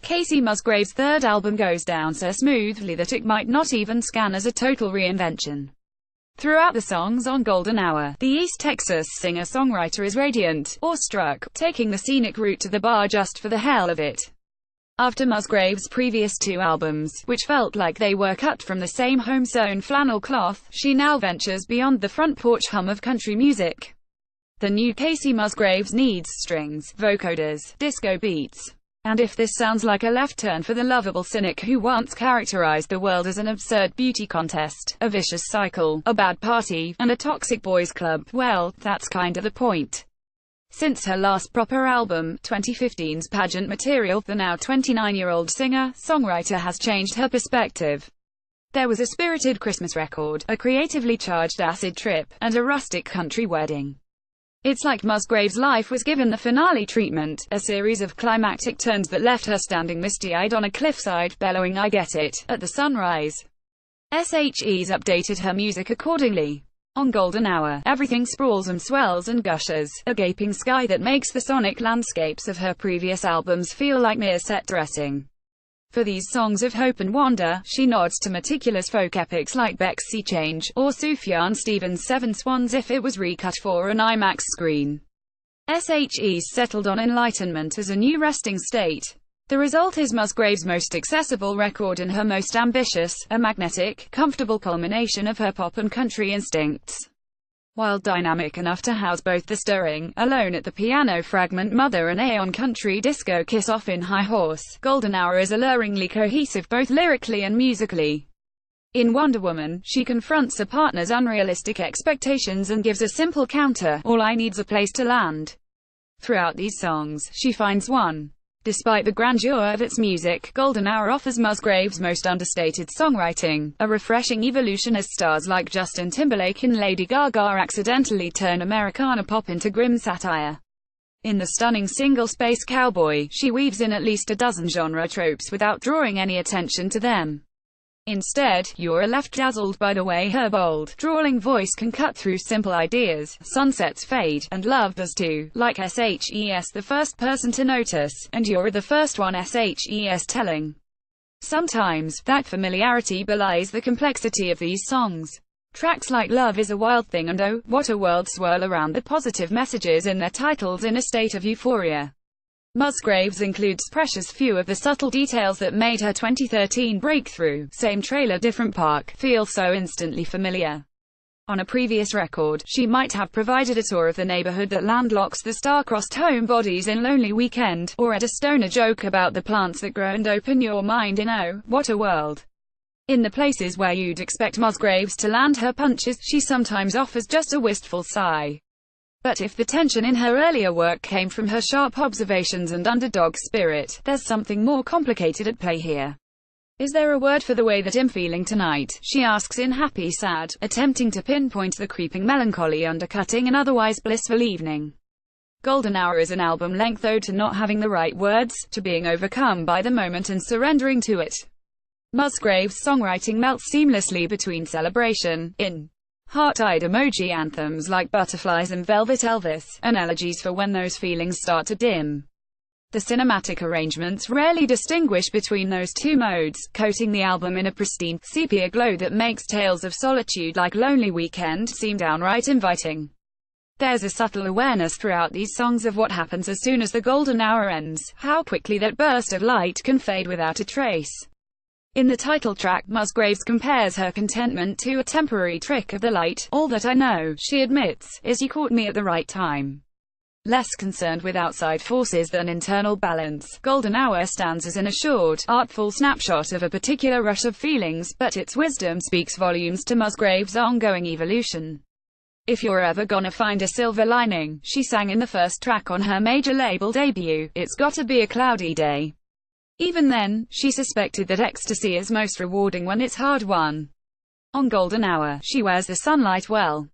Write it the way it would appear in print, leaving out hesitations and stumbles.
Kacey Musgraves' third album goes down so smoothly that it might not even scan as a total reinvention. Throughout the songs on Golden Hour, the East Texas singer-songwriter is radiant, awestruck, taking the scenic route to the bar just for the hell of it. After Musgraves' previous two albums, which felt like they were cut from the same home-sewn flannel cloth, she now ventures beyond the front porch hum of country music. The new Kacey Musgraves needs strings, vocoders, disco beats. And if this sounds like a left turn for the lovable cynic who once characterized the world as an absurd beauty contest, a vicious cycle, a bad party, and a toxic boys club, well, that's kinda the point. Since her last proper album, 2015's Pageant Material, the now 29-year-old singer-songwriter has changed her perspective. There was a spirited Christmas record, a creatively charged acid trip, and a rustic country wedding. It's like Musgraves' life was given the finale treatment, a series of climactic turns that left her standing misty-eyed on a cliffside, bellowing "I get it" at the sunrise. SHE's updated her music accordingly. On Golden Hour, everything sprawls and swells and gushes, a gaping sky that makes the sonic landscapes of her previous albums feel like mere set dressing. For these songs of hope and wonder, she nods to meticulous folk epics like Beck's Sea Change, or Sufjan Stevens' Seven Swans if it was recut for an IMAX screen. SHE's settled on enlightenment as a new resting state. The result is Musgraves' most accessible record and her most ambitious, a magnetic, comfortable culmination of her pop and country instincts. While dynamic enough to house both the stirring, Alone at the Piano fragment Mother and Aeon country disco kiss-off in High Horse, Golden Hour is alluringly cohesive both lyrically and musically. In Wonder Woman, she confronts a partner's unrealistic expectations and gives a simple counter, all I need's a place to land. Throughout these songs, she finds one. Despite the grandeur of its music, Golden Hour offers Musgraves' most understated songwriting, a refreshing evolution as stars like Justin Timberlake and Lady Gaga accidentally turn Americana pop into grim satire. In the stunning single Space Cowboy, she weaves in at least a dozen genre tropes without drawing any attention to them. Instead, you're left dazzled by the way her bold, drawling voice can cut through simple ideas. Sunsets fade, and love does too, like SHE's the first person to notice, and you're the first one SHE's telling. Sometimes, that familiarity belies the complexity of these songs. Tracks like Love is a Wild Thing and Oh, What a World swirl around the positive messages in their titles in a state of euphoria. Musgraves includes precious few of the subtle details that made her 2013 breakthrough, same trailer different park, feel so instantly familiar. On a previous record, she might have provided a tour of the neighborhood that landlocks the star-crossed homebodies in Lonely Weekend, or add a stoner joke about the plants that grow and open your mind in Oh, What a World. In the places where you'd expect Musgraves to land her punches, she sometimes offers just a wistful sigh. But if the tension in her earlier work came from her sharp observations and underdog spirit, there's something more complicated at play here. Is there a word for the way that I'm feeling tonight? She asks in Happy Sad, attempting to pinpoint the creeping melancholy undercutting an otherwise blissful evening. Golden Hour is an album-length ode to not having the right words, to being overcome by the moment and surrendering to it. Musgraves' songwriting melts seamlessly between celebration, heart-eyed emoji anthems like Butterflies and Velvet Elvis, and elegies for when those feelings start to dim. The cinematic arrangements rarely distinguish between those two modes, coating the album in a pristine, sepia glow that makes tales of solitude like Lonely Weekend seem downright inviting. There's a subtle awareness throughout these songs of what happens as soon as the golden hour ends, how quickly that burst of light can fade without a trace. In the title track, Musgraves compares her contentment to a temporary trick of the light. All that I know, she admits, is you caught me at the right time. Less concerned with outside forces than internal balance, Golden Hour stands as an assured, artful snapshot of a particular rush of feelings, but its wisdom speaks volumes to Musgraves' ongoing evolution. If you're ever gonna find a silver lining, she sang in the first track on her major label debut, it's gotta be a cloudy day. Even then, she suspected that ecstasy is most rewarding when it's hard-won. On Golden Hour, she wears the sunlight well.